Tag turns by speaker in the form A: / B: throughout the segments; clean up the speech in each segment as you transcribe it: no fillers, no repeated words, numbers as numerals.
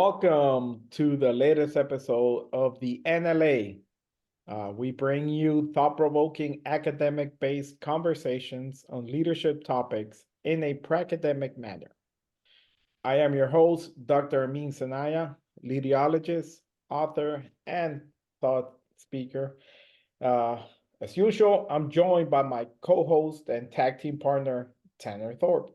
A: Welcome to the latest episode of the NLA. We bring you thought-provoking academic-based conversations on leadership topics in a pre-academic manner. I am your host, Dr. Amin Sanaia, leadiologist, author, and thought speaker. As usual, I'm joined by my co-host and tag team partner, Tanner Thorp.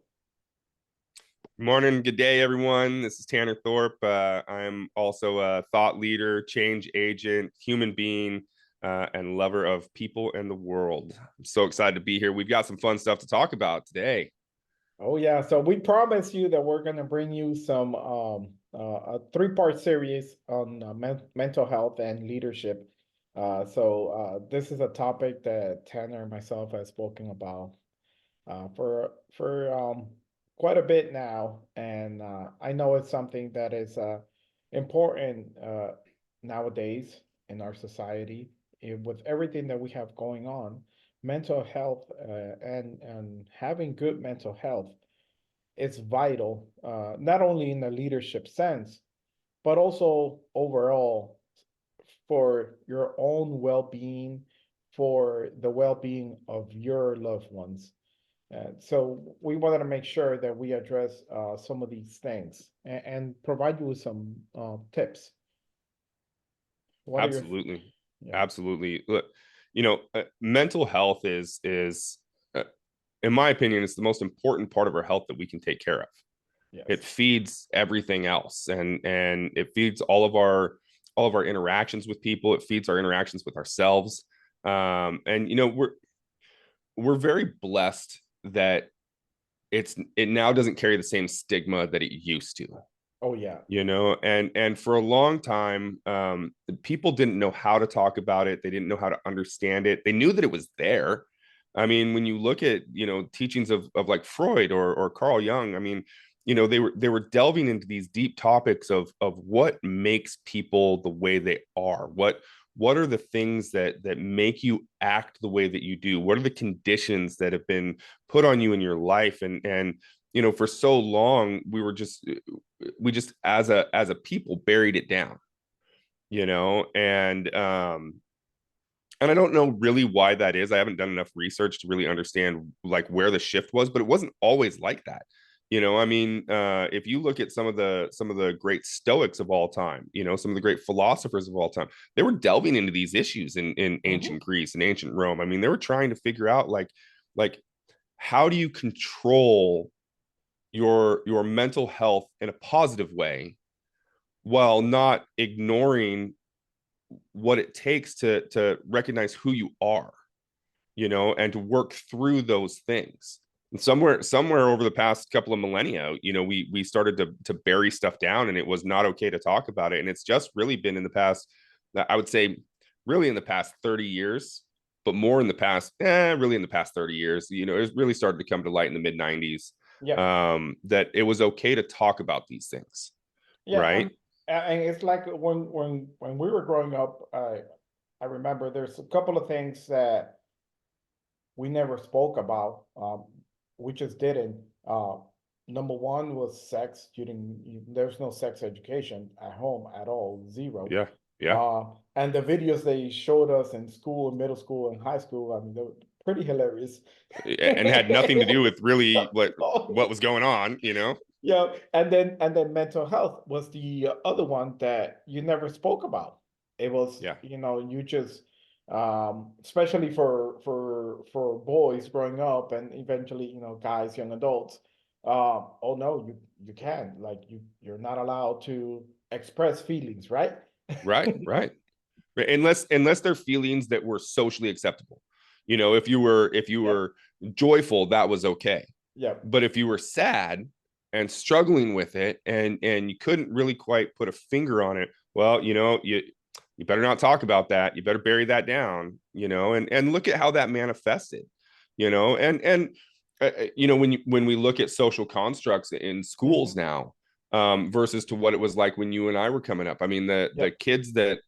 B: Morning, good day, everyone. This is Tanner Thorp. I'm also a thought leader, change agent, human being, and lover of people and the world. I'm so excited to be here. We've got some fun stuff to talk about today.
A: Oh yeah, so we promise you that we're going to bring you some a three-part series on mental health and leadership. This is a topic that Tanner and myself have spoken about for quite a bit now, and I know it's something that is important nowadays in our society with everything that we have going on. Mental health and having good mental health is vital, not only in the leadership sense, but also overall for your own well-being, for the well-being of your loved ones. So we wanted to make sure that we address some of these things and provide you with some tips. What are your
B: Absolutely.
A: yeah.
B: Absolutely. Look, mental health is in my opinion, it's the most important part of our health that we can take care of.
A: Yes.
B: It feeds everything else, and it feeds all of our interactions with people. It feeds our interactions with ourselves. And we're very blessed that it now doesn't carry the same stigma that it used to.
A: Oh yeah.
B: And for a long time, people didn't know how to talk about it. They didn't know how to understand it. They knew that it was there. I mean, when you look at teachings of like Freud or Carl Jung, I mean, they were delving into these deep topics of what makes people the way they are. What are the things that make you act the way that you do? What are the conditions that have been put on you in your life? And for so long we just as a people buried it down, and I don't know really why that is. I haven't done enough research to really understand like where the shift was, but it wasn't always like that. I mean, if you look at some of the great Stoics of all time, some of the great philosophers of all time, they were delving into these issues in ancient Greece and ancient Rome. I mean, they were trying to figure out like how do you control your mental health in a positive way while not ignoring what it takes to recognize who you are, and to work through those things. And somewhere over the past couple of millennia, we started to bury stuff down, and it was not okay to talk about it. And it's just really been in the past, I would say, really in the past 30 years, but more in the past, really in the past 30 years, it really started to come to light in the mid 90s.
A: Yeah.
B: That it was okay to talk about these things,
A: Yeah,
B: right?
A: and it's like when we were growing up, I remember there's a couple of things that we never spoke about. We just didn't. Number one was sex. There's no sex education at home at all, zero.
B: Yeah, yeah.
A: And the videos they showed us in school, middle school, and high school, I mean, they were pretty hilarious.
B: And had nothing to do with really what was going on.
A: Yeah, and then mental health was the other one that you never spoke about. It was,
B: Yeah.
A: you just especially for boys growing up and eventually, guys, young adults, oh no, you can't. Like you're not allowed to express feelings, right?
B: Right. Unless they're feelings that were socially acceptable. If you were joyful, that was okay.
A: Yeah.
B: But if you were sad and struggling with it, and you couldn't really quite put a finger on it, well, you better not talk about that. You better bury that down, and look at how that manifested, when we look at social constructs in schools now, versus to what it was like when you and I were coming up. I mean, the kids that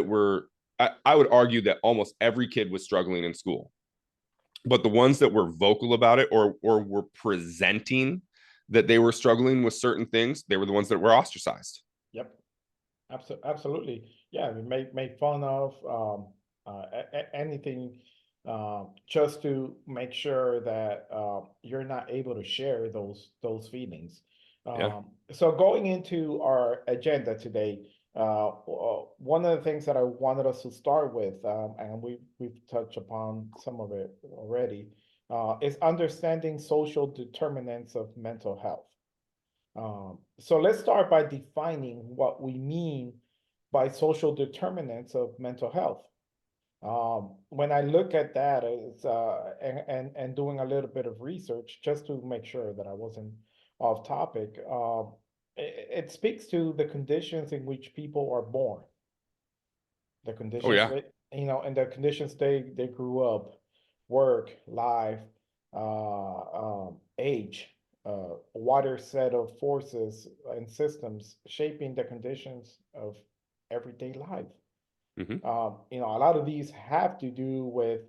B: were, I would argue that almost every kid was struggling in school, but the ones that were vocal about it or were presenting that they were struggling with certain things, they were the ones that were ostracized.
A: Yep. Absolutely. Yeah, we make fun of anything just to make sure that you're not able to share those feelings.
B: Yeah.
A: So going into our agenda today, one of the things that I wanted us to start with, and we've touched upon some of it already, is understanding social determinants of mental health. So let's start by defining what we mean by social determinants of mental health. When I look at that, it's, and doing a little bit of research just to make sure that I wasn't off topic, it speaks to the conditions in which people are born, the
B: Oh
A: conditions
B: yeah.
A: that, and the conditions they grew up, work, life, age, a wider set of forces and systems shaping the conditions of everyday life.
B: Hmm.
A: A lot of these have to do with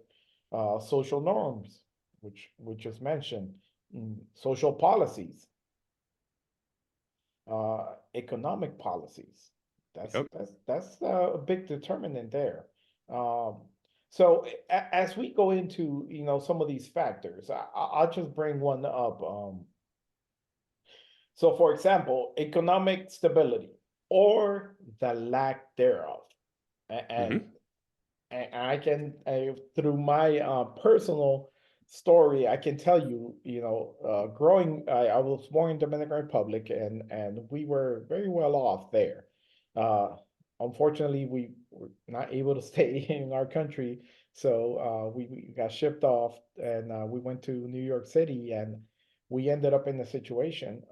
A: social norms, which we just mentioned, social policies, economic policies.
B: Yep.
A: That's a big determinant there. Um, so as we go into some of these factors, I'll just bring one up. So, for example, economic stability or the lack thereof, and
B: Hmm.
A: I can, through my personal story, I can tell you, growing, I was born in Dominican Republic, and we were very well off there. Uh, Unfortunately, we were not able to stay in our country, so we got shipped off, and we went to New York City, and we ended up in a situation.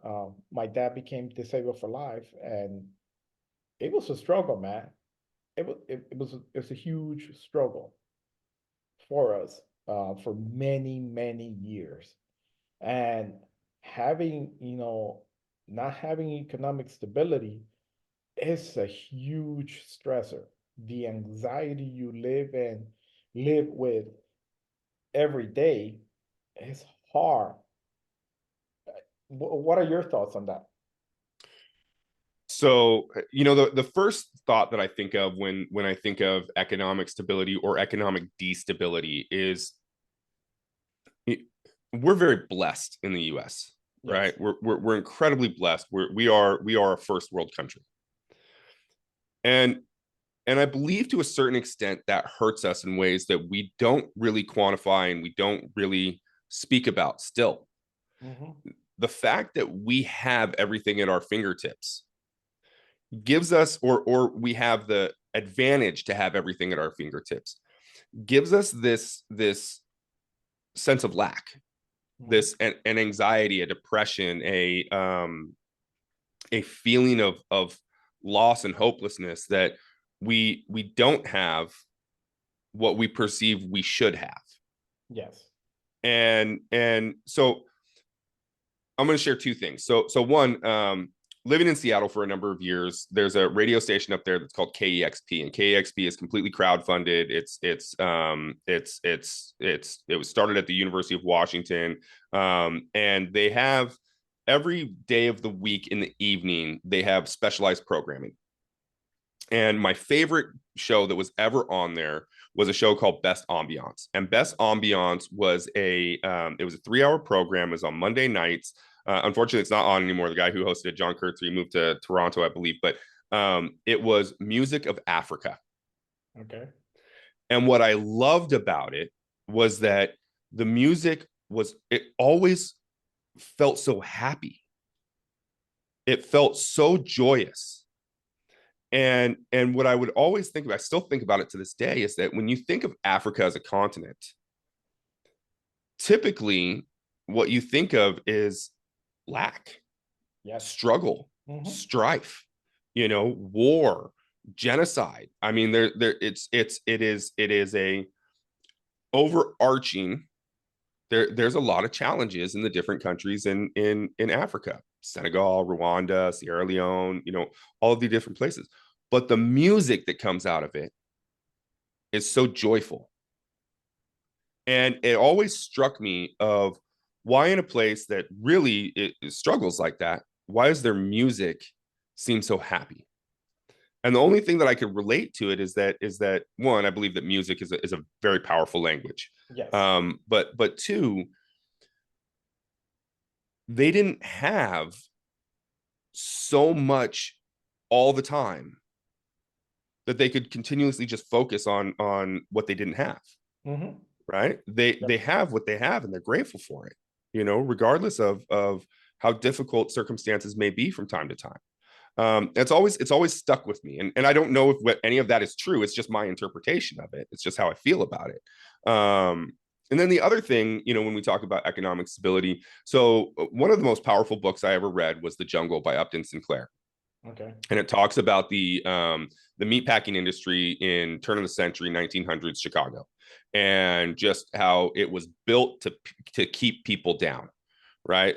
A: My dad became disabled for life, and it was a struggle, man. It was a huge struggle for us for many years, and having not having economic stability is a huge stressor. The anxiety you live with every day is hard. What are your thoughts on that?
B: So, the first thought that I think of when I think of economic stability or economic destability is we're very blessed in the US, right?
A: Yes.
B: We're incredibly blessed. We are a first world country. And I believe to a certain extent that hurts us in ways that we don't really quantify and we don't really speak about still.
A: Hmm.
B: The fact that we have everything at our fingertips gives us, or we have the advantage to have everything at our fingertips, gives us this sense of lack,
A: Hmm.
B: this an anxiety, a depression, a feeling of loss and hopelessness that we don't have what we perceive we should have.
A: Yes.
B: And so I'm going to share two things. So one, living in Seattle for a number of years, there's a radio station up there that's called KEXP, and KEXP is completely crowdfunded. It was started at the University of Washington, and they have every day of the week in the evening they have specialized programming. And my favorite show that was ever on there was a show called Best Ambiance. And Best Ambiance was it was a 3 hour program. It was on Monday nights. Unfortunately, it's not on anymore. The guy who hosted it, John Kurtz, moved to Toronto, I believe. But it was music of Africa.
A: Okay.
B: And what I loved about it was that the music it always felt so happy. It felt so joyous. And what I would always think about, I still think about it to this day, is that when you think of Africa as a continent, typically what you think of is lack,
A: Yes.
B: struggle,
A: Hmm.
B: strife, war, genocide. I mean, it is a overarching. There's a lot of challenges in the different countries in Africa, Senegal, Rwanda, Sierra Leone, all of the different places. But the music that comes out of it is so joyful. And it always struck me of why in a place that really it struggles like that, why does their music seem so happy? And the only thing that I could relate to it is that one, I believe that music is a very powerful language.
A: Yes.
B: But two, they didn't have so much all the time that they could continuously just focus on what they didn't have.
A: Mm-hmm.
B: Right? They
A: Yep.
B: have what they have and they're grateful for it, regardless of how difficult circumstances may be from time to time. It's always stuck with me, and I don't know if any of that is true. It's just my interpretation of it. It's just how I feel about it. And then the other thing, when we talk about economic stability, so one of the most powerful books I ever read was The Jungle by Upton Sinclair,
A: Okay.
B: and it talks about the meatpacking industry in turn of the century 1900s Chicago, and just how it was built to keep people down, right?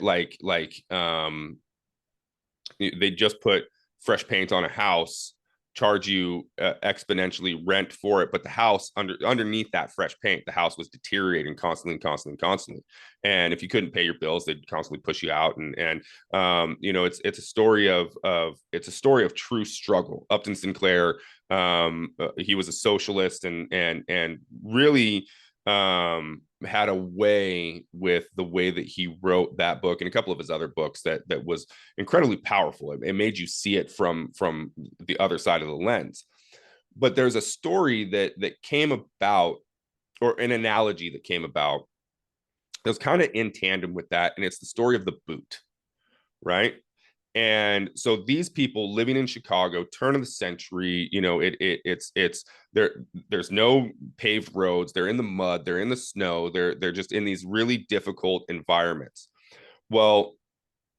B: They just put fresh paint on a house, charge you exponentially rent for it, but the house underneath that fresh paint, the house was deteriorating constantly. And if you couldn't pay your bills, they'd constantly push you out. It's a story of true struggle. Upton Sinclair, he was a socialist and really had a way with the way that he wrote that book and a couple of his other books that was incredibly powerful. It made you see it from the other side of the lens. But there's a story that came about, or an analogy that came about, that was kind of in tandem with that, and it's the story of the boot, right? And so these people living in Chicago, turn of the century, it's there's no paved roads, they're in the mud, they're in the snow, they're just in these really difficult environments. Well,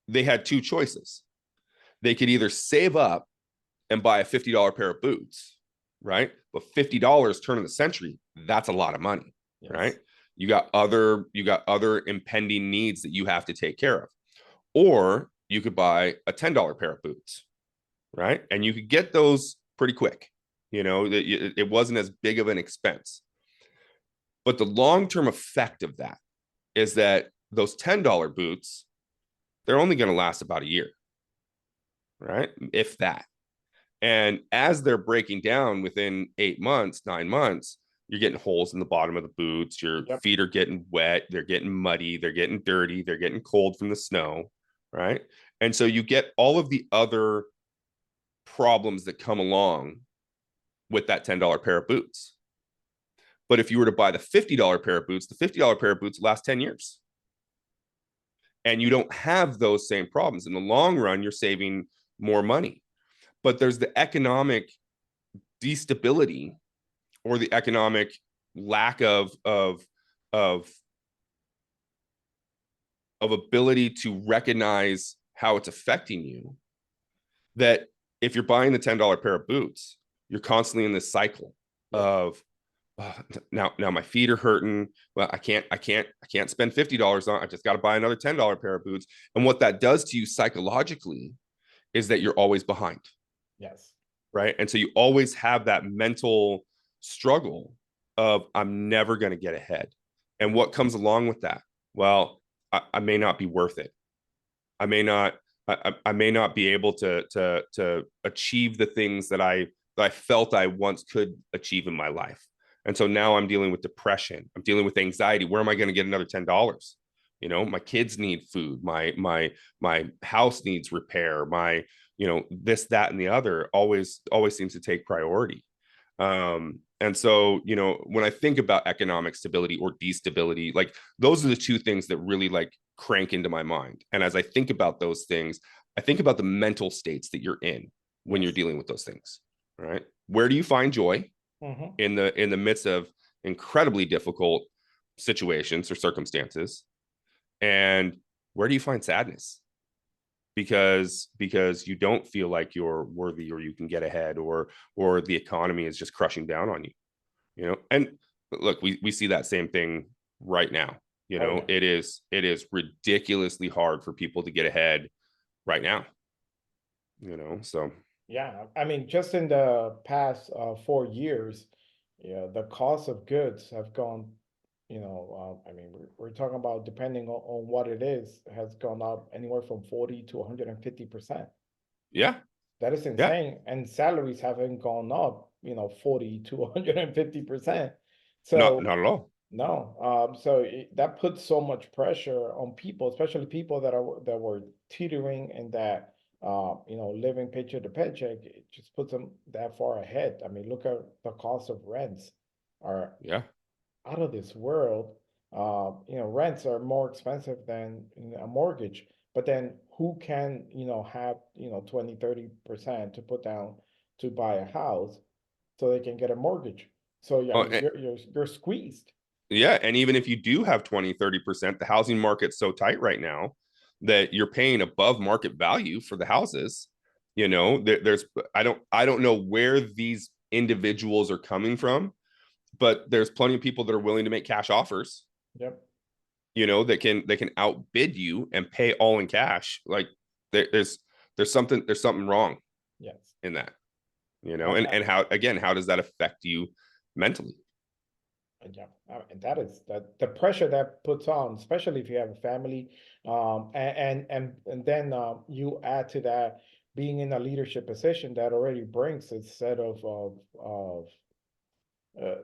B: they had two choices. They could either save up and buy a $50 pair of boots, right? But $50 turn of the century, that's a lot of money, right?
A: Yes.
B: You got other impending needs that you have to take care of. Or you could buy a $10 pair of boots, right? And you could get those pretty quick. It wasn't as big of an expense. But the long-term effect of that is that those $10 boots, they're only going to last about a year, right? If that. And as they're breaking down within 8 months, 9 months, you're getting holes in the bottom of the boots. Your
A: Yep.
B: feet are getting wet. They're getting muddy. They're getting dirty. They're getting cold from the snow. Right. And so you get all of the other problems that come along with that $10 pair of boots. But if you were to buy the $50 pair of boots, the $50 pair of boots last 10 years. And you don't have those same problems. In the long run, you're saving more money. But there's the economic destability, or the economic lack of ability to recognize how it's affecting you, that if you're buying the $10 pair of boots, you're constantly in this cycle
A: Yep.
B: of, oh, now my feet are hurting. Well, I can't spend $50 on. I just got to buy another $10 pair of boots. And what that does to you psychologically is that you're always behind,
A: Yes.
B: right? And so you always have that mental struggle of, I'm never going to get ahead. And what comes along with that? Well, I may not be worth it. I may not. I may not be able to achieve the things that I felt I once could achieve in my life. And so now I'm dealing with depression. I'm dealing with anxiety. Where am I going to get another $10? My kids need food. My house needs repair. My this, that, and the other always seems to take priority. And so, when I think about economic stability or destability, like, those are the two things that really like crank into my mind. And as I think about those things, I think about the mental states that you're in when you're
A: Yes.
B: dealing with those things. Right? Where do you find joy
A: Mm-hmm.
B: in the midst of incredibly difficult situations or circumstances? And where do you find sadness? Because you don't feel like you're worthy, or you can get ahead, or the economy is just crushing down on you. And look, we see that same thing right now.
A: Oh yeah.
B: It is ridiculously hard for people to get ahead right now. So
A: Yeah. I mean, just in the past 4 years, yeah, the cost of goods have gone I mean, we're talking about, depending on what it is, has gone up anywhere from 40 to 150%.
B: Yeah,
A: That is
B: yeah,
A: insane. And salaries haven't gone up, 40 to 150%.
B: not
A: So
B: not at all.
A: no, that puts so much pressure on people, especially people that were teetering in that, living paycheck to paycheck. It just puts them that far ahead. I mean, look at the cost of rents are
B: Yeah.
A: out of this world. Rents are more expensive than a mortgage. But then who can, have, 20, 30% to put down to buy a house so they can get a mortgage? So yeah, I
B: Uh,
A: mean, you're squeezed.
B: Yeah, and even if you do have 20-30%, the housing market's so tight right now that you're paying above market value for the houses. There's I don't know where these individuals are coming from, but there's plenty of people that are willing to make cash offers,
A: Yep.
B: that can outbid you and pay all in cash. Like there, there's there's something wrong
A: Yes.
B: in that,
A: I,
B: and how does that affect you mentally?
A: yeah, and that is that the pressure that puts on, especially if you have a family, and then you add to that being in a leadership position that already brings a set of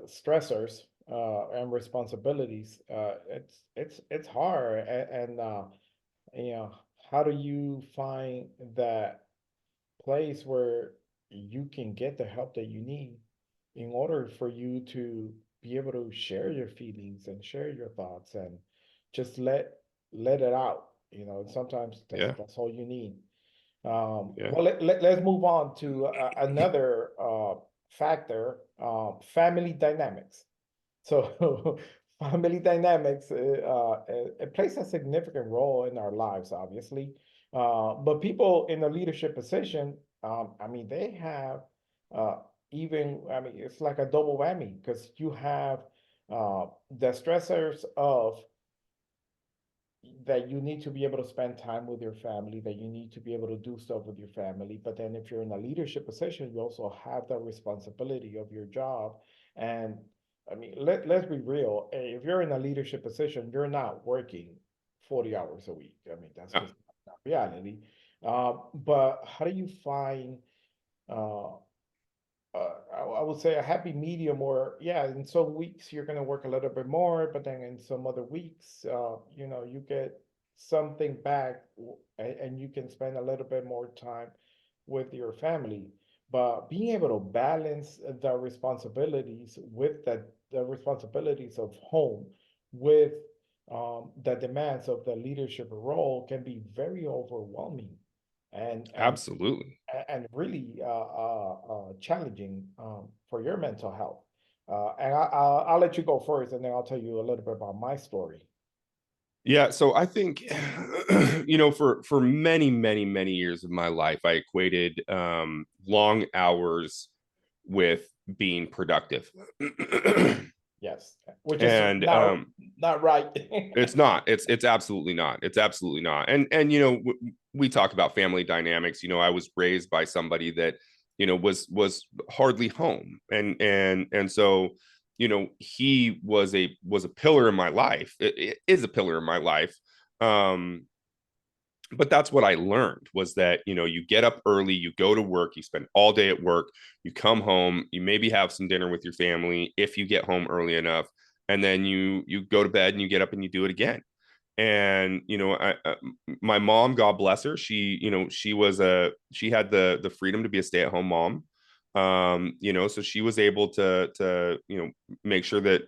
A: stressors and responsibilities. It's hard, and you know, how do you find that place where you can get the help that you need in order for you to be able to share your feelings and share your thoughts and just let it out. Sometimes
B: Yeah,
A: that's all you need.
B: yeah,
A: Well, let's move on to another factor, family dynamics. So family dynamics, it plays a significant role in our lives, obviously. But people in a leadership position, I mean, they have uh, I mean, it's like a double whammy because you have the stressors of that you need to be able to spend time with your family, that you need to be able to do stuff with your family. But then if you're in a leadership position, you also have the responsibility of your job. And I mean, let's be real. If you're in a leadership position, you're not working 40 hours a week. I mean, that's
B: yeah.
A: just not reality. But how do you find uh, I would say a happy medium, or yeah, in some weeks you're gonna work a little bit more, but then in some other weeks, you get something back, and you can spend a little bit more time with your family. But being able to balance the responsibilities with the responsibilities of home with the demands of the leadership role can be very overwhelming, and
B: Absolutely.
A: and really challenging for your mental health. And I'll let you go first, and then I'll tell you a little bit about my story.
B: Yeah, so I think for many, many, many years of my life, I equated long hours with being productive.
A: Yes, which is
B: And
A: not right.
B: it's not. It's absolutely not. It's absolutely not. And we talk about family dynamics. I was raised by somebody that was hardly home, and so he was a pillar in my life. It is a pillar in my life. Um, but that's what I learned was that you get up early, you go to work, you spend all day at work, you come home, you maybe have some dinner with your family if you get home early enough, and then you go to bed and you get up and you do it again. And my mom, God bless her, she had the freedom to be a stay at home mom. So she was able to make sure that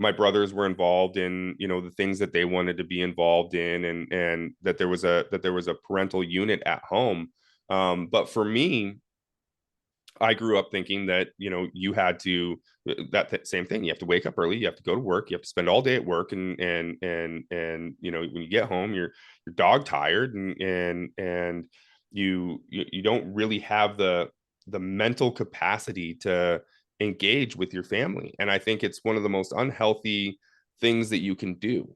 B: my brothers were involved in the things that they wanted to be involved in, and that there was a parental unit at home. But for me, I grew up thinking that you had to same thing. You have to wake up early. You have to go to work. You have to spend all day at work, and when you get home, you're dog tired, and you don't really have the mental capacity to engage with your family. And I think it's one of the most unhealthy things that you can do.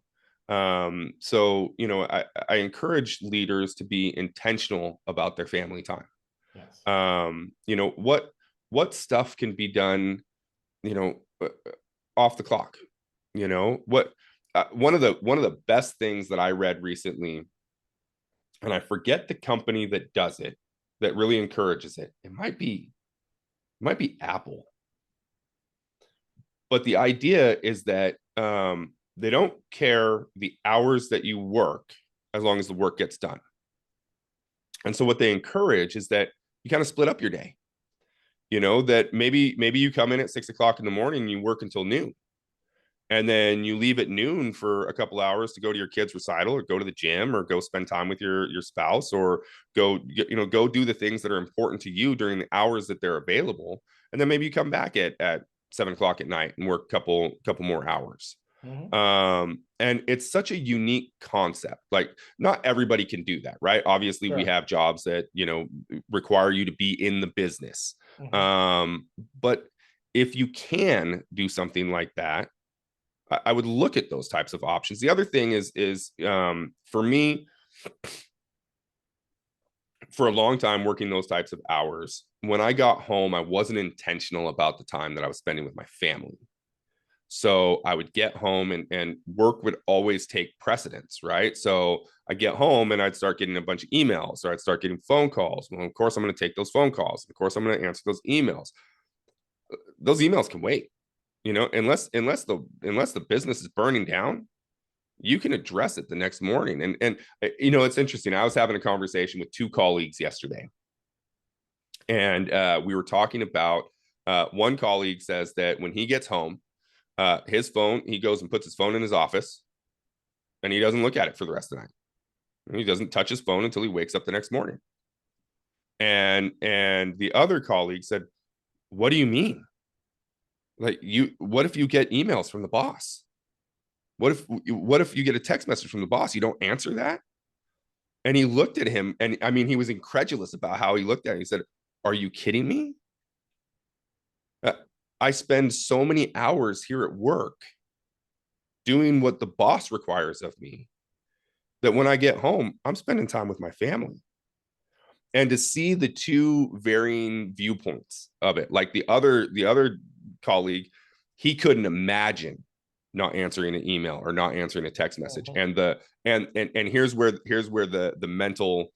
B: So I encourage leaders to be intentional about their family time.
A: Yes.
B: What stuff can be done, you know, uh, off the clock? You know what? One of the best things that I read recently, and I forget the company that does it, that really encourages it. It might be Apple, but the idea is that they don't care the hours that you work as long as the work gets done. And so what they encourage is that you kind of split up your day. You know that maybe you come in at 6 o'clock in the morning and you work until noon, and then you leave at noon for a couple hours to go to your kid's recital or go to the gym or go spend time with your spouse or go do the things that are important to you during the hours that they're available, and then maybe you come back at 7 o'clock at night and work a couple more hours.
A: Hmm.
B: And it's such a unique concept. Like, not everybody can do that, right? Obviously we
A: Sure.
B: have jobs that require you to be in the business.
A: Hmm.
B: But if you can do something like that, I would look at those types of options. The other thing is for me, for a long time working those types of hours, when I got home, I wasn't intentional about the time that I was spending with my family. So I would get home and work would always take precedence, right? So I get home and I'd start getting a bunch of emails, or I'd start getting phone calls. Well, of course, I'm going to take those phone calls. Of course, I'm going to answer those emails. Those emails can wait, unless the business is burning down, you can address it the next morning. And it's interesting. I was having a conversation with two colleagues yesterday, and we were talking about one colleague says that when he gets home, his phone, he goes and puts his phone in his office, and he doesn't look at it for the rest of the night. He doesn't touch his phone until he wakes up the next morning. And the other colleague said, "What do you mean? Like, what if you get emails from the boss? What if you get a text message from the boss? You don't answer that?" And he looked at him, and I mean, he was incredulous about how he looked at it. He said, "Are you kidding me? Uh, I spend so many hours here at work doing what the boss requires of me that when I get home, I'm spending time with my family." And to see the two varying viewpoints of it, like the other colleague, he couldn't imagine not answering an email or not answering a text message.
A: Hmm.
B: And here's where the mental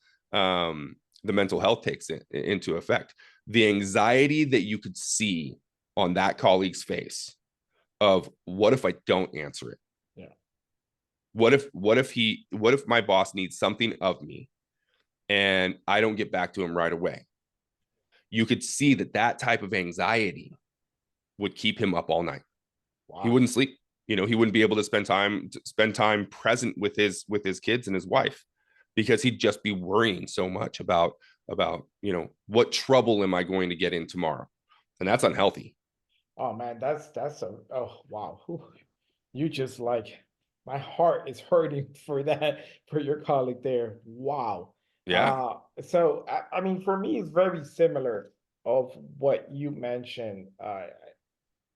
B: health takes into effect. The anxiety that you could see on that colleague's face of, what if I don't answer it?
A: Yeah.
B: What if my boss needs something of me and I don't get back to him right away? You could see that type of anxiety would keep him up all night. He
A: Wow.
B: wouldn't sleep. He wouldn't be able to spend time present with his kids and his wife, because he'd just be worrying so much about what trouble am I going to get in tomorrow, and that's unhealthy.
A: Oh man, that's a oh wow. Whew. You just like my heart is hurting for that for your colleague there. Wow.
B: Yeah.
A: So I mean for me it's very similar of what you mentioned.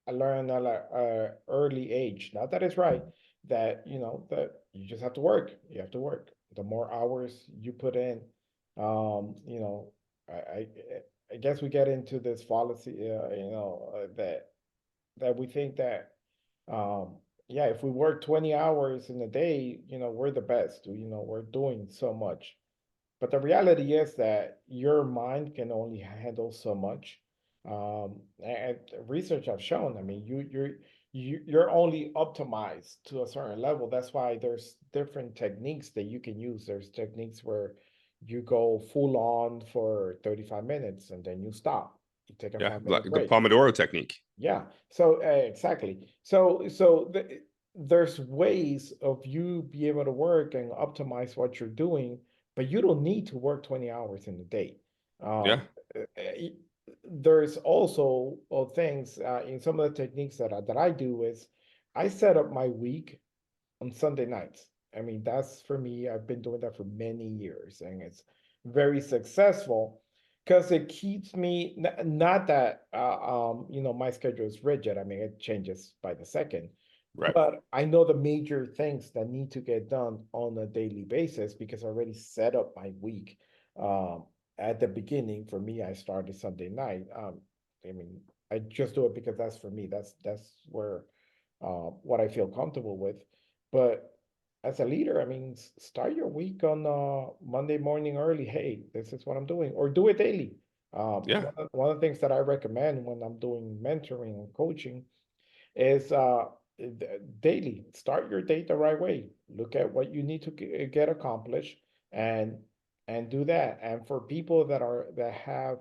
A: I learned at a early age. Not that it's right that that you just have to work. You have to work. The more hours you put in, you know, I I, I guess we get into this fallacy, that we think that yeah, if we work 20 hours in a day, we're the best. We're doing so much. But the reality is that your mind can only handle so much. And research have shown, I mean, you're only optimized to a certain level. That's why there's different techniques that you can use. There's techniques where you go full on for 35 minutes and then you stop. You take a
B: Yeah,
A: 5 minute
B: like the
A: break.
B: Pomodoro technique.
A: Yeah. So exactly. So there's ways of you be able to work and optimize what you're doing, but you don't need to work 20 hours in a day.
B: Yeah.
A: There's also things in some of the techniques that I do is I set up my week on Sunday nights. I mean, that's for me. I've been doing that for many years, and it's very successful because it keeps me not that my schedule is rigid. I mean, it changes by the second,
B: Right.
A: but I know the major things that need to get done on a daily basis because I already set up my week. Um, at the beginning, for me, I started Sunday night. I mean, I just do it because that's for me. That's where what I feel comfortable with. But as a leader, I mean, start your week on Monday morning early. Hey, this is what I'm doing, or do it daily.
B: Yeah.
A: One of the things that I recommend when I'm doing mentoring and coaching is daily. Start your day the right way. Look at what you need to get accomplished, and do that. And for people that have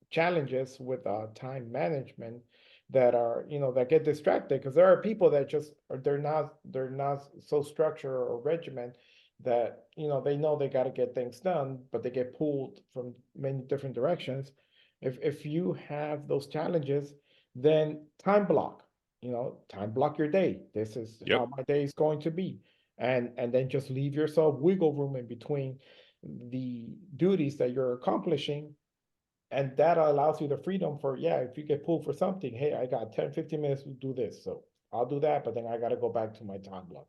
A: challenges with time management, that are, that get distracted, because there are people that just are, they're not so structured or regiment, that they know they got to get things done, but they get pulled from many different directions. If you have those challenges, then time block your day. This is
B: Yep.
A: how my day is going to be. And then just leave yourself wiggle room in between the duties that you're accomplishing, and that allows you the freedom for, yeah, if you get pulled for something, hey, I got 10-15 minutes to do this, so I'll do that, but then I got to go back to my time block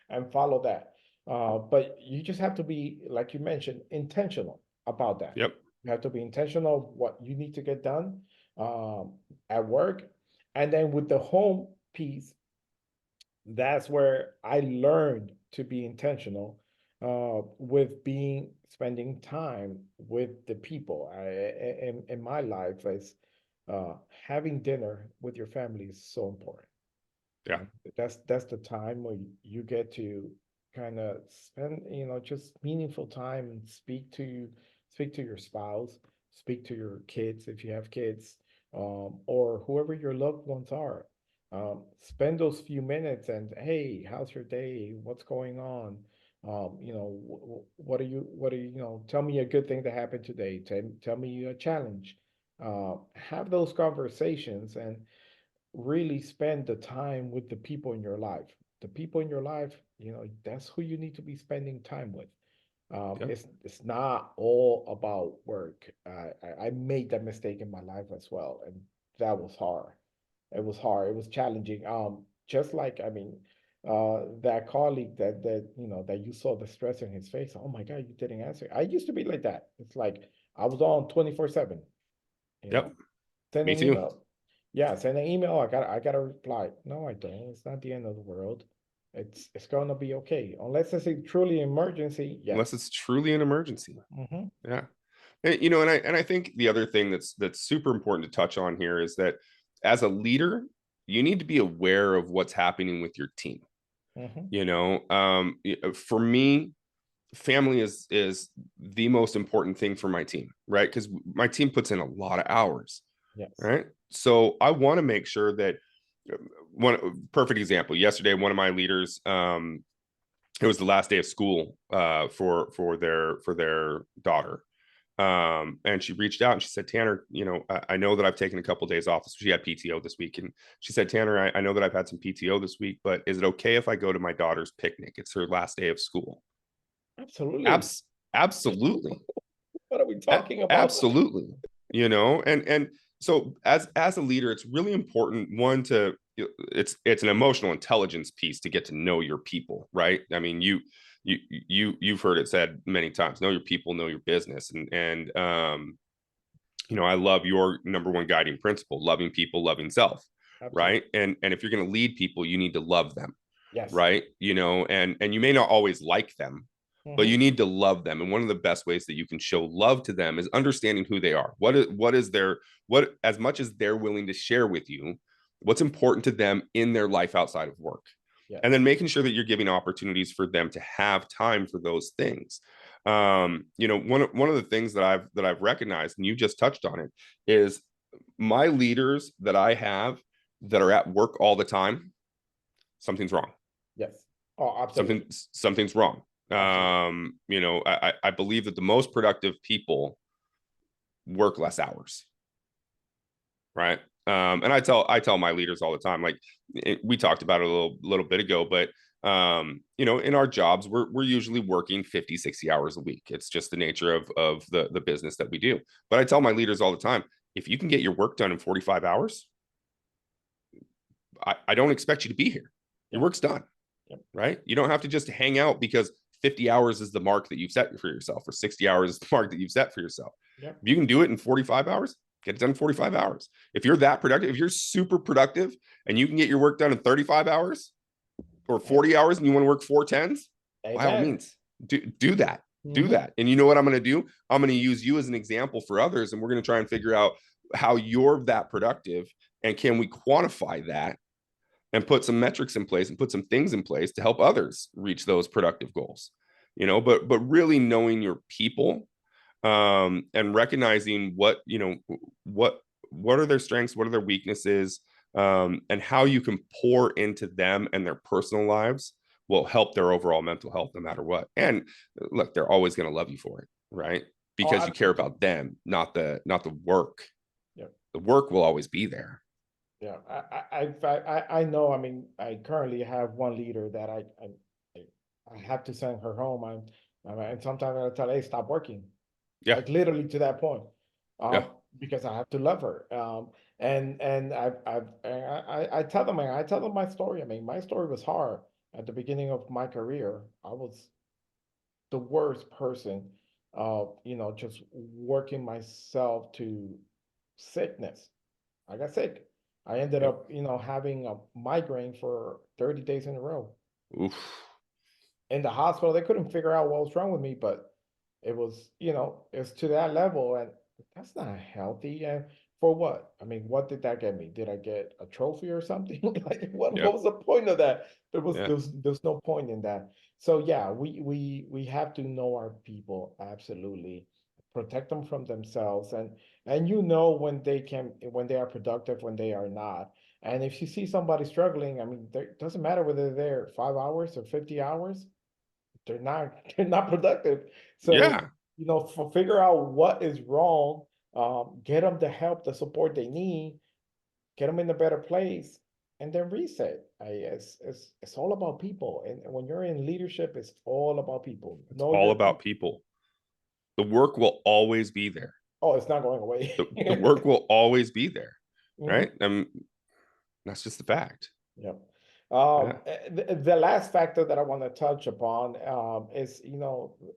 A: and follow that. But you just have to be, like you mentioned, intentional about that.
B: Yep.
A: You have to be intentional what you need to get done um, at work. And then with the home piece, that's where I learned to be intentional with being spending time with the people. In my life, as having dinner with your family is so important.
B: Yeah.
A: That's the time where you get to kind of spend, just meaningful time, and speak to your spouse, speak to your kids if you have kids, or whoever your loved ones are. Spend those few minutes and, hey, how's your day? What's going on? Tell me a good thing that happened today. Tell me a challenge. Have those conversations, and really spend the time with the people in your life. The people in your life, that's who you need to be spending time with.
B: Yep.
A: It's not all about work. I made that mistake in my life as well, and that was hard. It was hard. It was challenging. Just like, I mean, that colleague that you saw the stress in his face. Oh my God, you didn't answer. I used to be like that. It's like I was on 24/7. You
B: Yep.
A: know, send
B: Me
A: an
B: too.
A: email. Yeah, send an email. I got a reply. No, I don't. It's not the end of the world. It's gonna be okay. Unless it's a truly emergency,
B: Unless
A: yes.
B: it's truly an emergency.
A: Mm-hmm.
B: Yeah. And I think the other thing that's super important to touch on here is that as a leader, you need to be aware of what's happening with your team.
A: Mm-hmm.
B: For me, family is the most important thing for my team, right? Because my team puts in a lot of hours,
A: Yes.
B: right? So I want to make sure that one perfect example. Yesterday, one of my leaders, it was the last day of school for their daughter, and she reached out and she said, Tanner, I know that I've taken a couple of days off. She had PTO this week, and she said, Tanner, I know that I've had some PTO this week, but is it okay if I go to my daughter's picnic? It's her last day of school.
A: Absolutely.
B: Absolutely.
A: What are we talking about?
B: Absolutely. And so as a leader, it's really important, one, to it's an emotional intelligence piece to get to know your people, right? I mean, you've heard it said many times, know your people, know your business. And I love your number one guiding principle, loving people, loving self,
A: Absolutely.
B: right? And if you're going to lead people, you need to love them,
A: Yes.
B: right? And you may not always like them, but
A: Mm-hmm.
B: you need to love them. And one of the best ways that you can show love to them is understanding who they are. What is their, what, as much as they're willing to share with you, what's important to them in their life outside of work. And
A: Yes.
B: then making sure that you're giving opportunities for them to have time for those things. One of the things that I've recognized, and you just touched on it, is my leaders that I have that are at work all the time, something's wrong.
A: Yes. Oh,
B: something
A: absolutely.
B: something's wrong.
A: Absolutely.
B: I believe that the most productive people work less hours, right? And I tell my leaders all the time, like, we talked about it a little bit ago, but in our jobs, we're usually working 50, 60 hours a week. It's just the nature of the business that we do. But I tell my leaders all the time, if you can get your work done in 45 hours, I don't expect you to be here. Your
A: Yeah.
B: work's done,
A: Yep.
B: right? You don't have to just hang out because 50 hours is the mark that you've set for yourself, or 60 hours is the mark that you've set for yourself.
A: Yep.
B: If you can do it in 45 hours, Get it done in 45 hours. If you're that productive, if you're super productive and you can get your work done in 35 hours or
A: Hey,
B: 40 hours and you want to work 4 10s, by all
A: amen.
B: means, do that. Do
A: Mm-hmm.
B: that. And you know what I'm going to do? I'm going to use you as an example for others. And we're going to try and figure out how you're that productive. And can we quantify that and put some metrics in place and put some things in place to help others reach those productive goals? But really knowing your people, and recognizing what what are their strengths, what are their weaknesses, and how you can pour into them and their personal lives will help their overall mental health no matter what. And look, they're always going to love you for it, right?
A: Oh,
B: Because you care
A: absolutely.
B: about them, not the work.
A: Yeah.
B: The work will always be there.
A: Yeah. I know. I mean, I currently have one leader that I have to send her home. And sometimes I tell her, hey, stop working.
B: Yeah,
A: Like literally to that point,
B: yeah,
A: because I have to love her. And I tell them, I tell them my story. I mean, my story was hard at the beginning of my career. I was the worst person, just working myself to sickness. I got sick. I ended
B: yeah.
A: up, having a migraine for 30 days in a row
B: Oof.
A: in the hospital. They couldn't figure out what was wrong with me, but it's to that level, and that's not healthy. And for what? I mean, what did that get me? Did I get a trophy or something? Like, what
B: Yeah,
A: was the point of that? There was
B: yeah.
A: there's no point in that. So yeah, we have to know our people absolutely, protect them from themselves, and when they are productive, when they are not. And if you see somebody struggling, I mean, it doesn't matter whether they're there 5 hours or 50 hours, they're not they're not productive. So
B: Yeah,
A: figure out what is wrong, get them the help, the support they need, get them in a better place, and then reset. It's all about people, and when you're in leadership, it's all about people.
B: it's
A: Know
B: all
A: your
B: about
A: people.
B: people. The work will always be there.
A: Oh, it's not going away.
B: The work will always be there,
A: Hmm.
B: right? That's just the fact.
A: Yeah.
B: Yeah,
A: The last factor that I want to touch upon, is,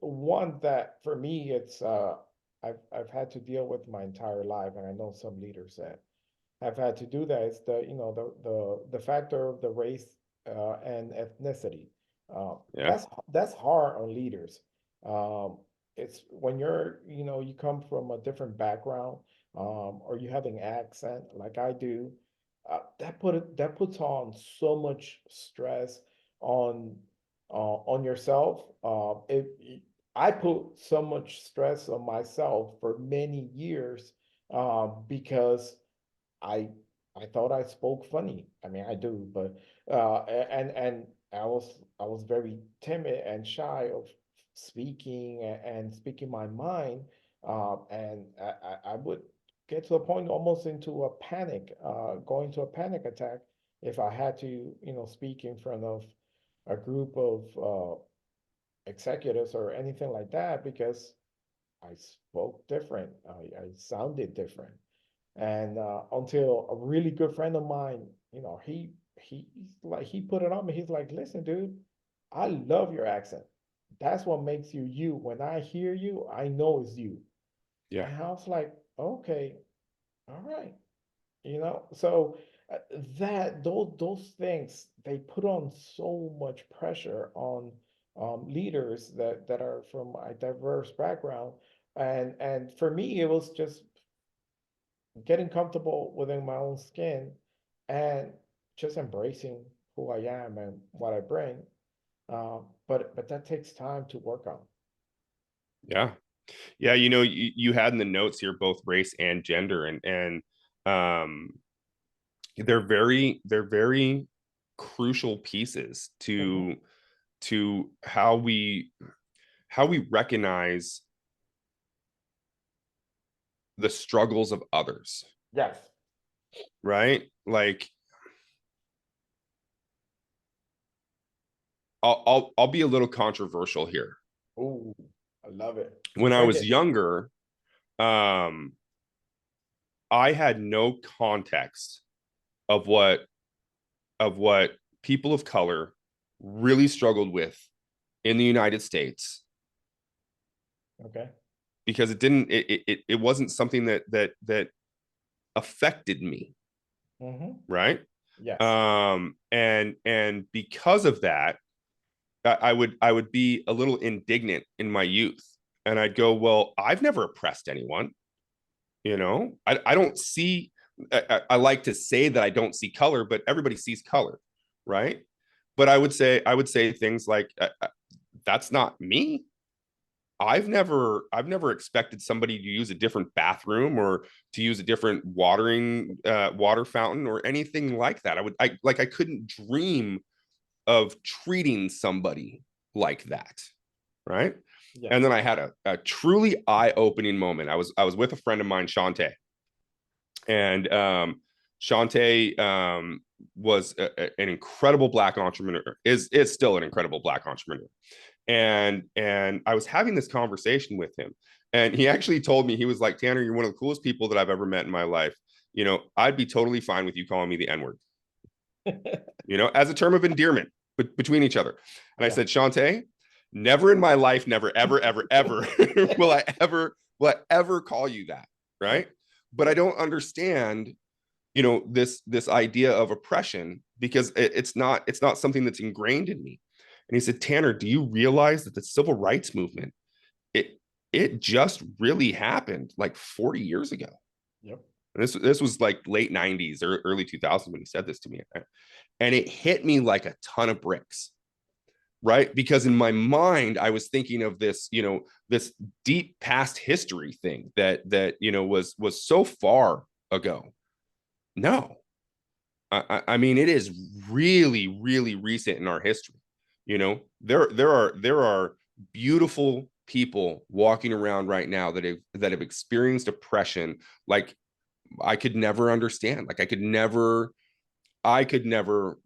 A: one that for me it's I've had to deal with my entire life, and I know some leaders that have had to do that. It's the factor of the race, and ethnicity.
B: yeah,
A: That's hard on leaders. Um, it's when you come from a different background, or you have an accent like I do. That puts on so much stress on on yourself. I put so much stress on myself for many years, because I I thought I spoke funny. I mean, I do, but and I was very timid and shy of speaking, and speaking my mind. And I would get to a point almost into a panic, going to a panic attack if I had to, speak in front of a group of executives or anything like that, because I spoke different. I sounded different. And until a really good friend of mine, he's like, he put it on me. He's like, listen, dude, I love your accent. That's what makes you you. When I hear you, I know it's you.
B: yeah,
A: And I was like, okay, all right. So those things, they put on so much pressure on leaders that are from a diverse background. And for me, it was just getting comfortable within my own skin, and just embracing who I am and what I bring. But that takes time to work on.
B: yeah, yeah. You had in the notes here both race and gender, and um, they're very crucial pieces
A: Mhm.
B: to how we recognize the struggles of others,
A: Yes.
B: right? Like I'll be a little controversial here.
A: Ooh, I love it.
B: When I
A: Bring
B: was
A: it.
B: younger, um, I had no context of what people of color really struggled with in the United States
A: Okay.
B: because it didn't it wasn't something that affected me, right?
A: Yes.
B: And because of that, I would be a little indignant in my youth, and I'd go, well, I've never oppressed anyone. I don't see. I like to say that I don't see color, but everybody sees color, right? But I would say things like, that's not me. I've never expected somebody to use a different bathroom or to use a different water fountain or anything like that. I couldn't dream of treating somebody like that, right?
A: Yes.
B: And then I had a truly eye-opening moment. I was with a friend of mine, Shantae, and Shantae was an incredible Black entrepreneur. Is still an incredible Black entrepreneur, and I was having this conversation with him, and he actually told me, he was like, Tanner, you're one of the coolest people that I've ever met in my life. I'd be totally fine with you calling me the N-word, as a term of endearment between each other. And I
A: Yeah.
B: said, Shantae, never in my life, never, ever, ever, ever will I ever call you that. Right. But I don't understand, this idea of oppression, because it's not something that's ingrained in me. And he said, Tanner, do you realize that the civil rights movement, it it just really happened like 40 years ago?
A: Yep.
B: And this was like late 90s or early 2000s when he said this to me. And it hit me like a ton of bricks, right? Because in my mind, I was thinking of this deep past history thing that was so far ago. No, I mean, it is really, really recent in our history. There are beautiful people walking around right now that have experienced oppression like I could never understand. Like I could never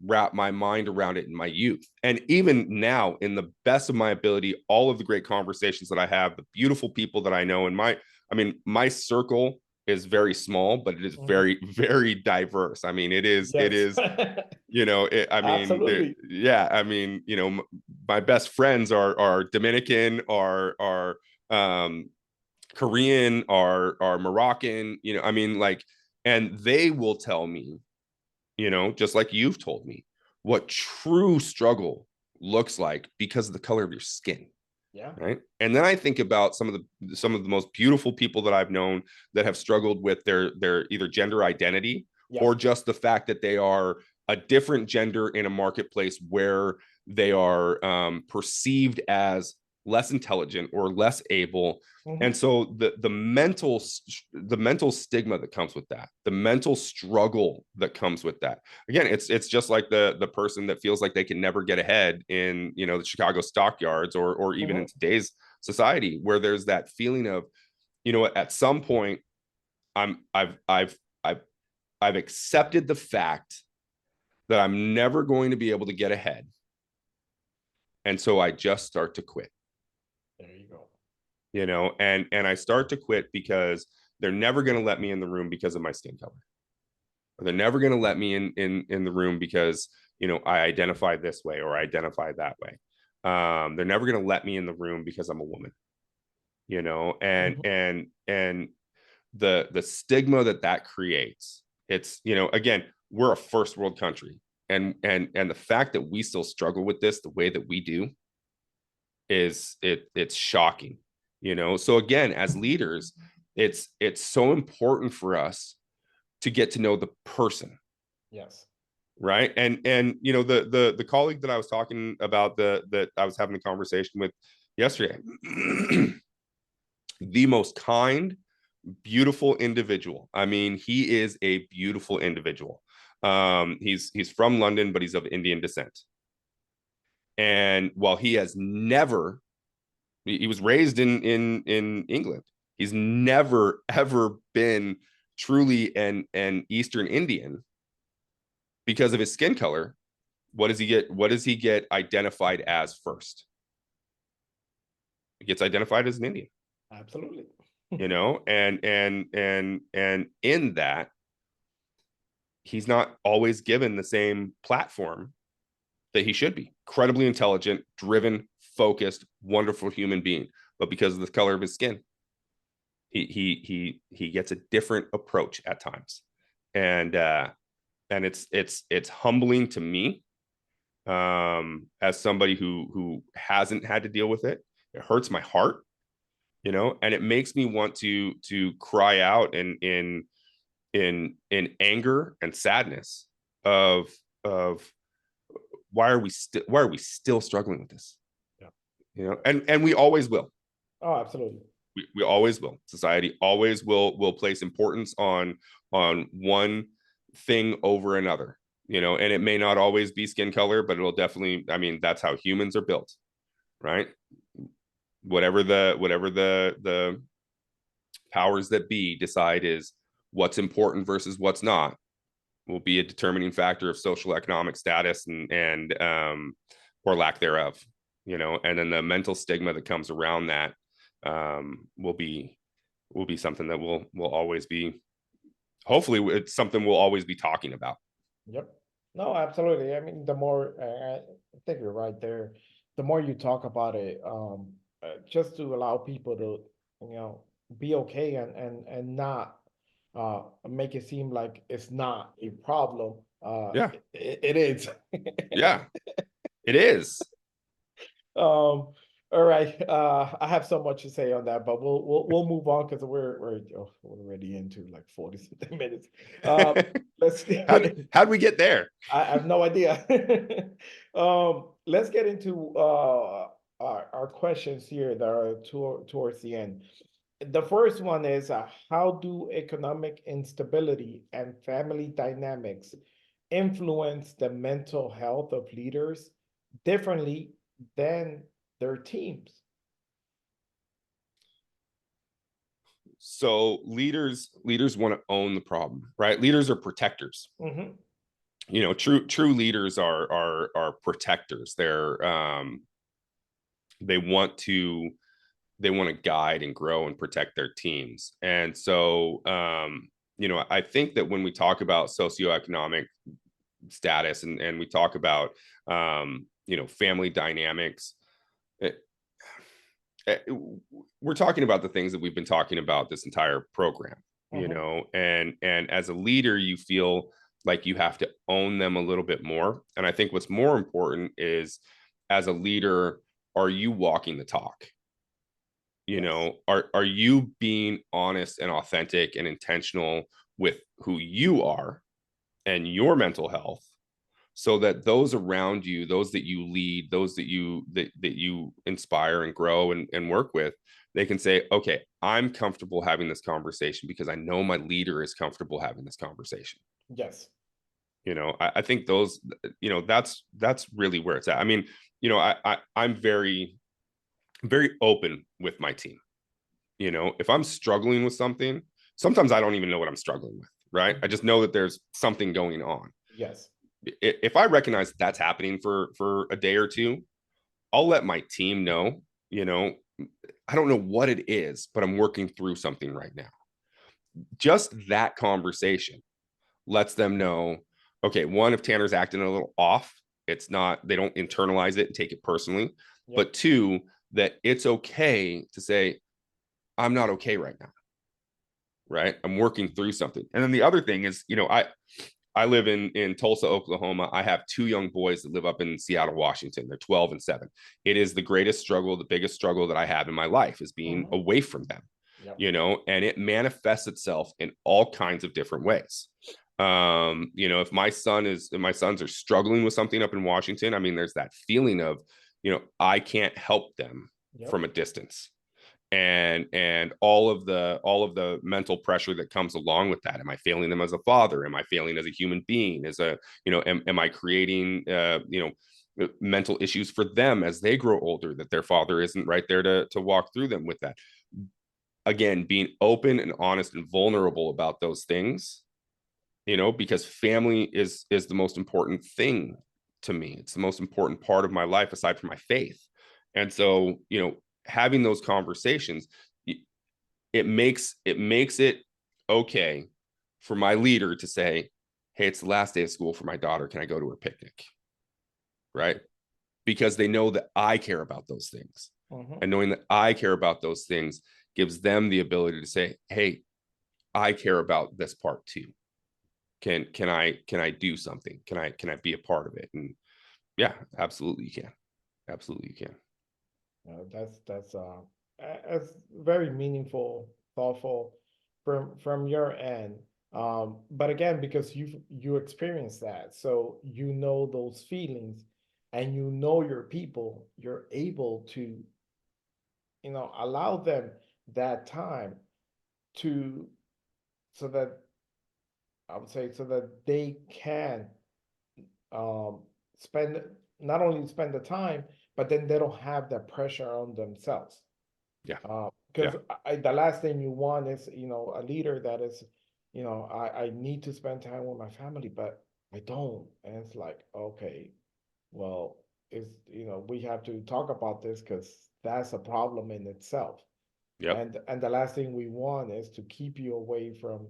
B: wrap my mind around it in my youth. And even now, in the best of my ability, all of the great conversations that I have, the beautiful people that I know, and my circle is very small, but it is very, very diverse. I mean, it
A: Yes.
B: is, I mean,
A: Absolutely.
B: yeah, I mean, my best friends are Dominican, are Korean, are Moroccan, I mean, like, and they will tell me, just like you've told me, what true struggle looks like because of the color of your skin.
A: Yeah.
B: Right. And then I think about some of the most beautiful people that I've known that have struggled with their either gender identity
A: Yeah.
B: or just the fact that they are a different gender in a marketplace where they are perceived as less intelligent or less able. And so the mental stigma that comes with that, the mental struggle that comes with that, again, it's just like the person that feels like they can never get ahead in the Chicago stockyards or even in today's society, where there's that feeling of, at some point I've I've accepted the fact that I'm never going to be able to get ahead, and so I just start to quit.
A: There you go.
B: And I start to quit because they're never going to let me in the room because of my skin color. Or they're never going to let me in the room because I identify this way or I identify that way. They're never going to let me in the room because I'm a woman. And the stigma that creates. It's again, we're a first world country, and the fact that we still struggle with this the way that we do it's shocking. So again, as leaders, it's so important for us to get to know the person,
A: Yes.
B: right? And the colleague that I was talking about, that I was having a conversation with yesterday, the most kind, beautiful individual. I mean, he is a beautiful individual. He's from London, but he's of Indian descent. And while he has never, he was raised in England, he's never ever been truly an Eastern Indian. Because of his skin color, what does he get identified as first? He gets identified as an Indian.
A: Absolutely.
B: And in that, he's not always given the same platform that he should be. Incredibly intelligent, driven, focused, wonderful human being, but because of the color of his skin, He gets a different approach at times, and it's humbling to me, as somebody who hasn't had to deal with it. It hurts my heart, and it makes me want to cry out in anger and sadness of why are we still struggling with this?
A: Yeah.
B: And we always will.
A: Oh, absolutely.
B: We always will. Society always will place importance on one thing over another, and it may not always be skin color, but it'll definitely, I mean, that's how humans are built, right? Whatever the powers that be decide is what's important versus what's not will be a determining factor of social economic status and or lack thereof, and then the mental stigma that comes around that, will be something that will always be, hopefully it's something we'll always be talking about.
A: Yep. No, absolutely. I mean, the more I think you're right there. The more you talk about it, just to allow people to, be okay and not make it seem like it's not a problem.
B: Yeah.
A: It is.
B: Yeah, it is.
A: All right. I have so much to say on that, but we'll move on because we're already into like 40 something minutes. Let's
B: How'd we get there?
A: I have no idea. Let's get into our questions here that are towards the end. The first one is how do economic instability and family dynamics influence the mental health of leaders differently than their teams?
B: So leaders want to own the problem, right? Leaders are protectors.
A: Mm-hmm.
B: True leaders are protectors. They want to guide and grow and protect their teams. And so, I think that when we talk about socioeconomic status and we talk about, family dynamics, we're talking about the things that we've been talking about this entire program, and as a leader, you feel like you have to own them a little bit more. And I think what's more important is, as a leader, are you walking the talk? Are you being honest and authentic and intentional with who you are and your mental health, so that those around you, those that you lead, those that you inspire and grow and work with, they can say, okay, I'm comfortable having this conversation because I know my leader is comfortable having this conversation.
A: Yes.
B: I think those, that's really where it's at. I mean, I'm very, very open with my team. If I'm struggling with something, sometimes I don't even know what I'm struggling with, right? I just know that there's something going on.
A: Yes.
B: If I recognize that's happening for a day or two, I'll let my team know, I don't know what it is, but I'm working through something right now. Just that conversation lets them know, okay, one, if Tanner's acting a little off, it's not, they don't internalize it and take it personally. Yep. But two, that it's okay to say, I'm not okay right now. Right. I'm working through something. And then the other thing is, I live in Tulsa, Oklahoma. I have two young boys that live up in Seattle, Washington. They're 12 and 7. It is the greatest struggle, the biggest struggle that I have in my life is being away from them, yep. And it manifests itself in all kinds of different ways. If my sons are struggling with something up in Washington, I mean, there's that feeling of, I can't help them yep. from a distance. And all of the mental pressure that comes along with that. Am I failing them as a father? Am I failing as a human being? Am I creating mental issues for them as they grow older, that their father isn't right there to walk through them with that? Again, being open and honest and vulnerable about those things, because family is the most important thing to me. It's the most important part of my life aside from my faith. And so, having those conversations, it makes it okay for my leader to say, hey, it's the last day of school for my daughter. Can I go to her picnic? Right? Because they know that I care about those things. And knowing that I care about those things gives them the ability to say, hey, I care about this part too. Can I do something? Can I be a part of it? And yeah, absolutely you can. Absolutely you can.
A: That's very meaningful, thoughtful from your end. But again, because you experienced that, so you know those feelings, and you know your people, you're able to, allow them that time to, so that I would say, so that they can um, spend, not only spend the time, but then they don't have that pressure on themselves.
B: Yeah. Yeah.
A: Because the last thing you want is, a leader that is, I need to spend time with my family, but I don't. And it's like, okay, well, we have to talk about this because that's a problem in itself.
B: Yep.
A: And the last thing we want is to keep you away from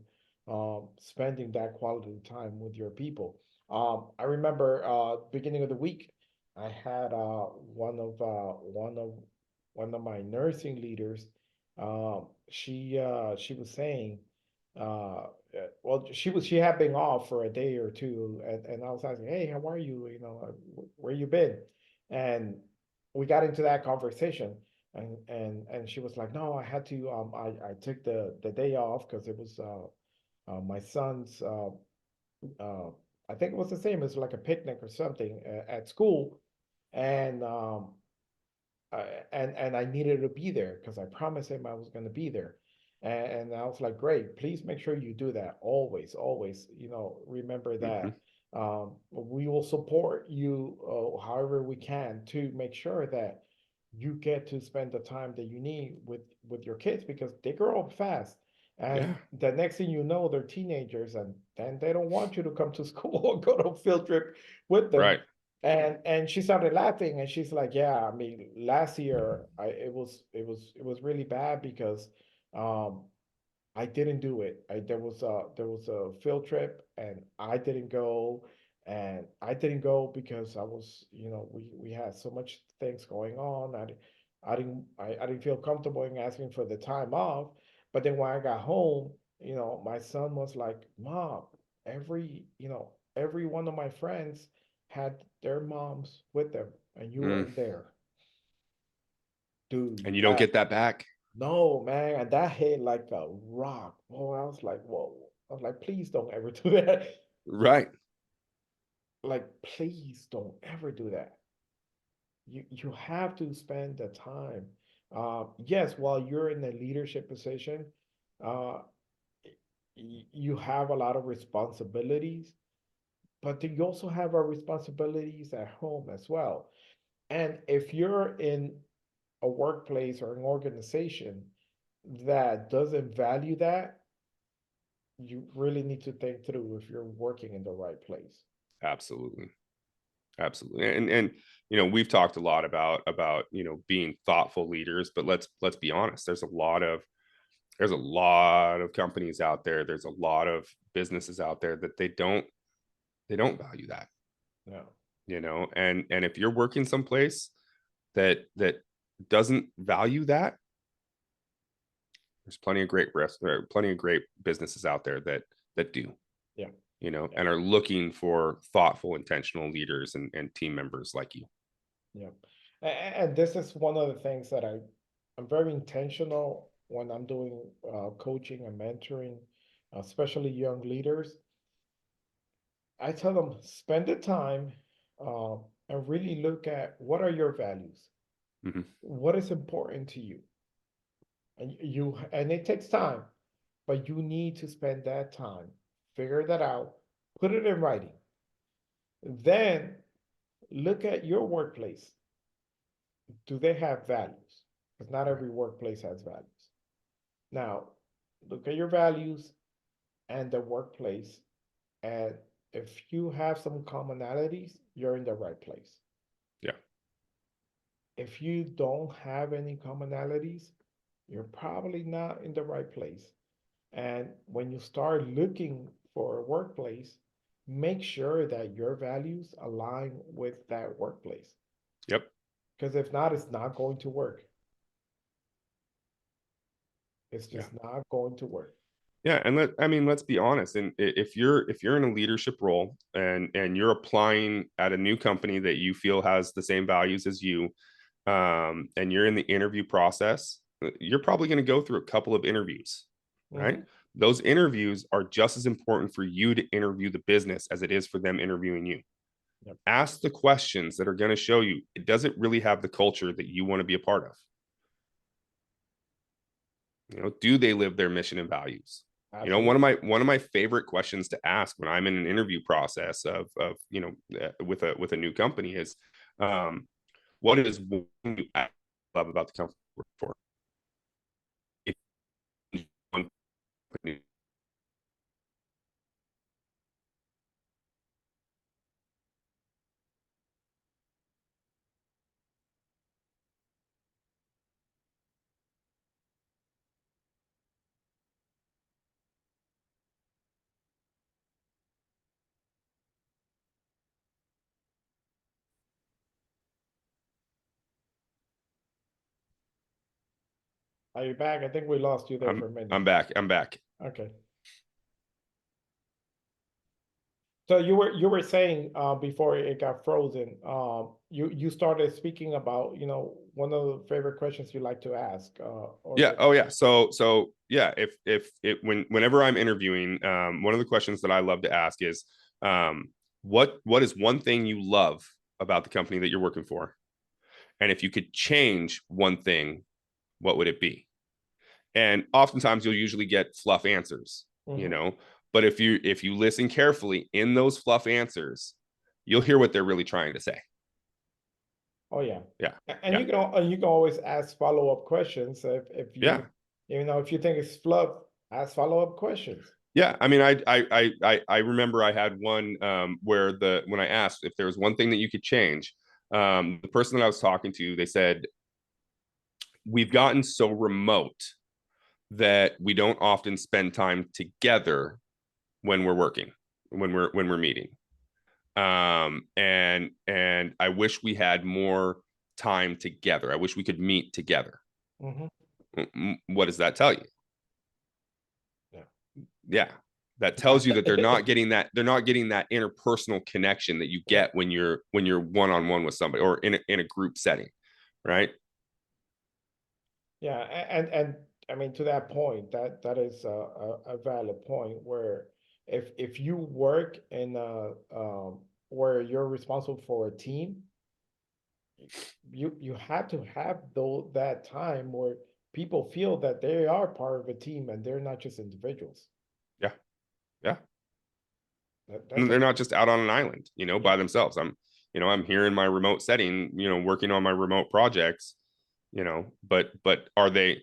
A: spending that quality time with your people. I remember beginning of the week, I had one of my nursing leaders. She was saying, well, she had been off for a day or two, and I was asking, hey, how are you? Where you been? And we got into that conversation, and she was like, no, I had to, I took the day off because it was my son's, uh, I think it was the same as like a picnic or something at school, and uh, and I needed to be there because I promised him I was going to be there. And I was like, great, please make sure you do that always, always, remember
B: Mm-hmm.
A: that. We will support you however we can to make sure that you get to spend the time that you need with your kids, because they grow up fast. And
B: Yeah.
A: the next thing you know, they're teenagers, and then they don't want you to come to school or go to a field trip with them.
B: Right.
A: And she started laughing, and she's like, yeah, I mean, last year it was really bad because um I didn't do it. There was a field trip, and I didn't go because I was, we had so much things going on. I didn't feel comfortable in asking for the time off. But then when I got home, my son was like, Mom, every one of my friends had their moms with them, and you
B: Mm.
A: weren't there. Dude,
B: And you don't
A: that
B: get that back.
A: no, man, and that hit like a rock. Oh, I was like, whoa. I was like, please don't ever do that.
B: Right.
A: Like, please don't ever do that. You have to spend the time. Yes, while you're in a leadership position, uh, you have a lot of responsibilities, but then you also have our responsibilities at home as well. And if you're in a workplace or an organization that doesn't value that, you really need to think through if you're working in the right place.
B: Absolutely. Absolutely. And we've talked a lot about being thoughtful leaders, but let's be honest, there's a lot of companies out there, there's a lot of businesses out there that they don't value that.
A: No.
B: And if you're working someplace that doesn't value that, there's plenty of great risks, there are plenty of great businesses out there that do,
A: Yeah. Yeah.
B: and are looking for thoughtful, intentional leaders and team members like you.
A: Yeah. And this is one of the things that I'm very intentional when I'm doing coaching and mentoring, especially young leaders. I tell them, spend the time uh, and really look at what are your values,
B: Mm-hmm.
A: what is important to you, and it takes time, but you need to spend that time, figure that out, put it in writing. Then look at your workplace. Do they have values? Because not
B: Right.
A: every workplace has values. Now, look at your values and the workplace. And if you have some commonalities, you're in the right place.
B: Yeah.
A: If you don't have any commonalities, you're probably not in the right place. And when you start looking for a workplace, make sure that your values align with that workplace.
B: Yep.
A: Because if not, it's not going to work. It's
B: Yeah.
A: just not going to work.
B: Yeah, and let's be honest. And if you're in a leadership role and you're applying at a new company that you feel has the same values as you, and you're in the interview process, you're probably going to go through a couple of interviews, right?
A: Mm-hmm.
B: Those interviews are just as important for you to interview the business as it is for them interviewing you.
A: Yep.
B: Ask the questions that are going to show you, does it really have the culture that you want to be a part of? Do they live their mission and values?
A: Absolutely.
B: One of my favorite questions to ask when I'm in an interview process of with a new company is, what is one you love about the company you work for? If one company,
A: Are you back? I think we lost you there for a minute.
B: I'm back. I'm back.
A: Okay. So you were saying before it got frozen, you started speaking about, one of the favorite questions you like to ask,
B: Yeah.
A: or
B: Oh yeah. So yeah, if it whenever I'm interviewing, one of the questions that I love to ask is, what is one thing you love about the company that you're working for? And if you could change one thing, what would it be? And oftentimes you'll usually get fluff answers, you
A: Mhm.
B: know. But if you listen carefully in those fluff answers, you'll hear what they're really trying to say.
A: Oh yeah.
B: Yeah.
A: And
B: Yeah.
A: you can always ask follow-up questions if
B: Yeah.
A: if you think it's fluff, ask follow-up questions.
B: Yeah, I mean, I remember I had one where when I asked if there was one thing that you could change, the person that I was talking to, they said, we've gotten so remote that we don't often spend time together when we're working, when we're meeting. And I wish we had more time together. I wish we could meet together.
A: Hmm.
B: What does that tell you?
A: Yeah.
B: Yeah, that tells you that they're not getting that interpersonal connection that you
A: Yeah.
B: get when you're one-on-one with somebody or in a group setting, right?
A: Yeah, and I mean, to that point, that is a valid point, where if you work in where you're responsible for a team, you have to have though that time where people feel that they are part of a team and they're not just individuals.
B: Yeah, yeah.
A: That's
B: And
A: a
B: they're not just out on an island,
A: Yeah.
B: by themselves. I'm here in my remote setting, working on my remote projects, but are they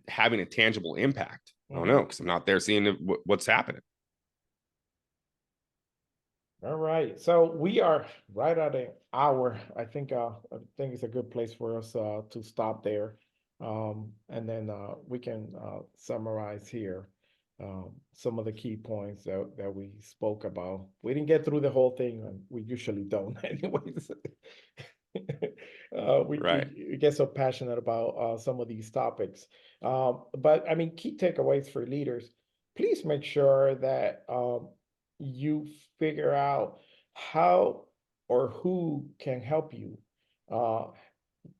B: having a tangible impact? I don't
A: Hmm.
B: know, because I'm not there seeing what's happening.
A: All right, so we are right at an hour. I think it's a good place for us to stop there, and then we can summarize here some of the key points that we spoke about. We didn't get through the whole thing, and we usually don't, anyways.
B: Right.
A: We get so passionate about some of these topics, but I mean, key takeaways for leaders. Please make sure that you figure out how or who can help you uh,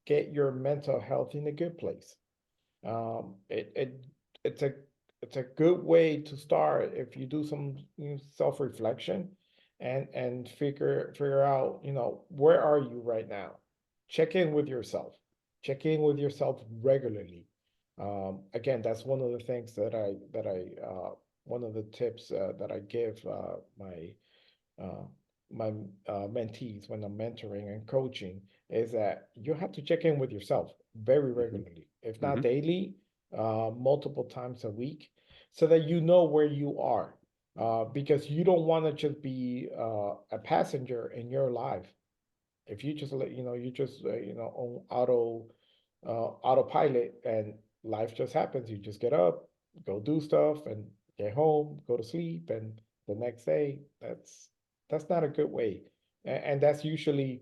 A: get your mental health in a good place. It's a it's a good way to start if you do some self-reflection and figure out, where are you right now. Check in with yourself. Check in with yourself regularly. Again, that's one of the things that I one of the tips that I give uh, my mentees when I'm mentoring and coaching, is that you have to check in with yourself very
B: Mm-hmm.
A: regularly, if not
B: Mm-hmm.
A: daily, multiple times a week, so that you know where you are. Because you don't want to just be a passenger in your life. If you just you just on autopilot, and life just happens, you just get up, go do stuff, and get home, go to sleep, and the next day, that's not a good way. And that's usually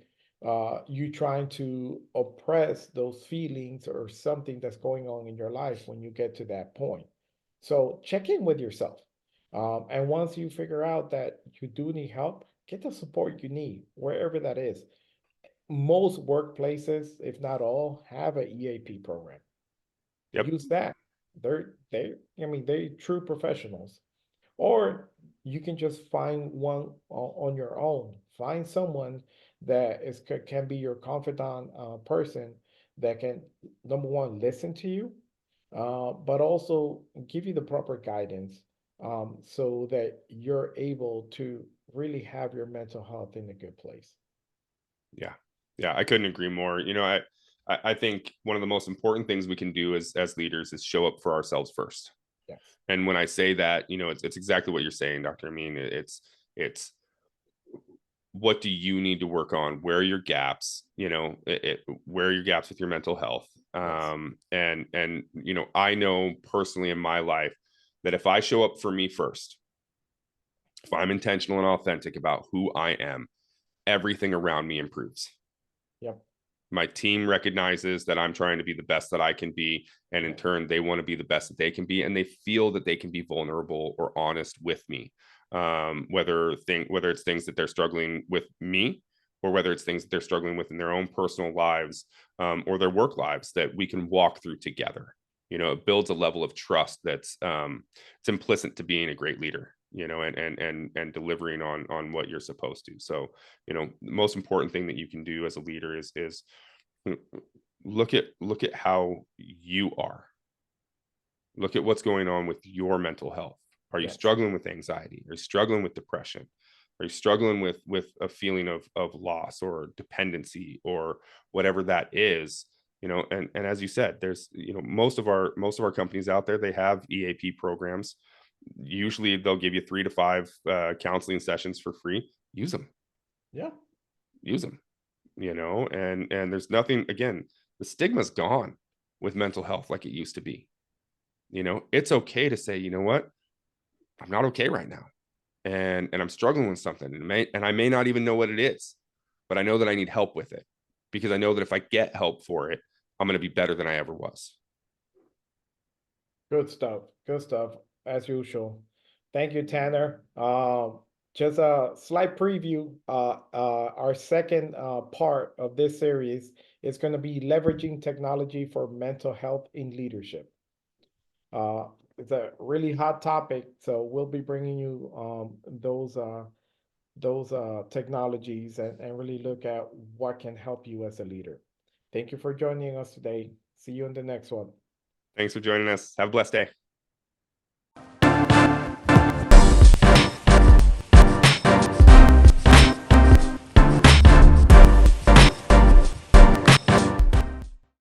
A: you trying to oppress those feelings or something that's going on in your life when you get to that point. So check in with yourself. And once you figure out that you do need help, get the support you need, wherever that is. Most workplaces, if not all, have an EAP program.
B: Yep.
A: Use that. I mean, they're true professionals. Or you can just find one on your own. Find someone that can be your confidant person that can, number one, listen to you, but also give you the proper guidance, so that you're able to really have your mental health in a good place.
B: Yeah. Yeah. I couldn't agree more. I think one of the most important things we can do as leaders is show up for ourselves first.
A: Yes.
B: And when I say that, it's exactly what you're saying, Dr. Amin. It's what do you need to work on? Where are your gaps? Where are your gaps with your mental health?
A: Yes.
B: And I know personally in my life that if I show up for me first, if I'm intentional and authentic about who I am, everything around me improves.
A: Yep.
B: My team recognizes that I'm trying to be the best that I can be, and in
A: Yeah.
B: turn they want to be the best that they can be, and they feel that they can be vulnerable or honest with me, whether it's things that they're struggling with me, or whether it's things that they're struggling with in their own personal lives, or their work lives, that we can walk through together. It builds a level of trust that's it's implicit to being a great leader, and delivering on what you're supposed to. So the most important thing that you can do as a leader is look at how you are. Look at what's going on with your mental health. Are you
A: Yes.
B: struggling with anxiety? Are you struggling with depression? Are you struggling with a feeling of loss or dependency or whatever that is? And as you said, there's most of our companies out there, they have EAP programs. Usually they'll give you 3 to 5 counseling sessions for free. Use them.
A: Yeah.
B: Use them. And there's nothing, again, the stigma's gone with mental health like it used to be. It's okay to say, you know what, I'm not okay right now, and I'm struggling with something, and I may not even know what it is, but I know that I need help with it, because I know that if I get help for it, I'm going to be better than I ever was.
A: Good stuff. Good stuff, as usual. Thank you, Tanner. Just a slight preview. Our second part of this series is going to be leveraging technology for mental health in leadership. Uh, it's a really hot topic, so we'll be bringing you those technologies and really look at what can help you as a leader. Thank you for joining us today. See you in the next one.
B: Thanks for joining us. Have a blessed day.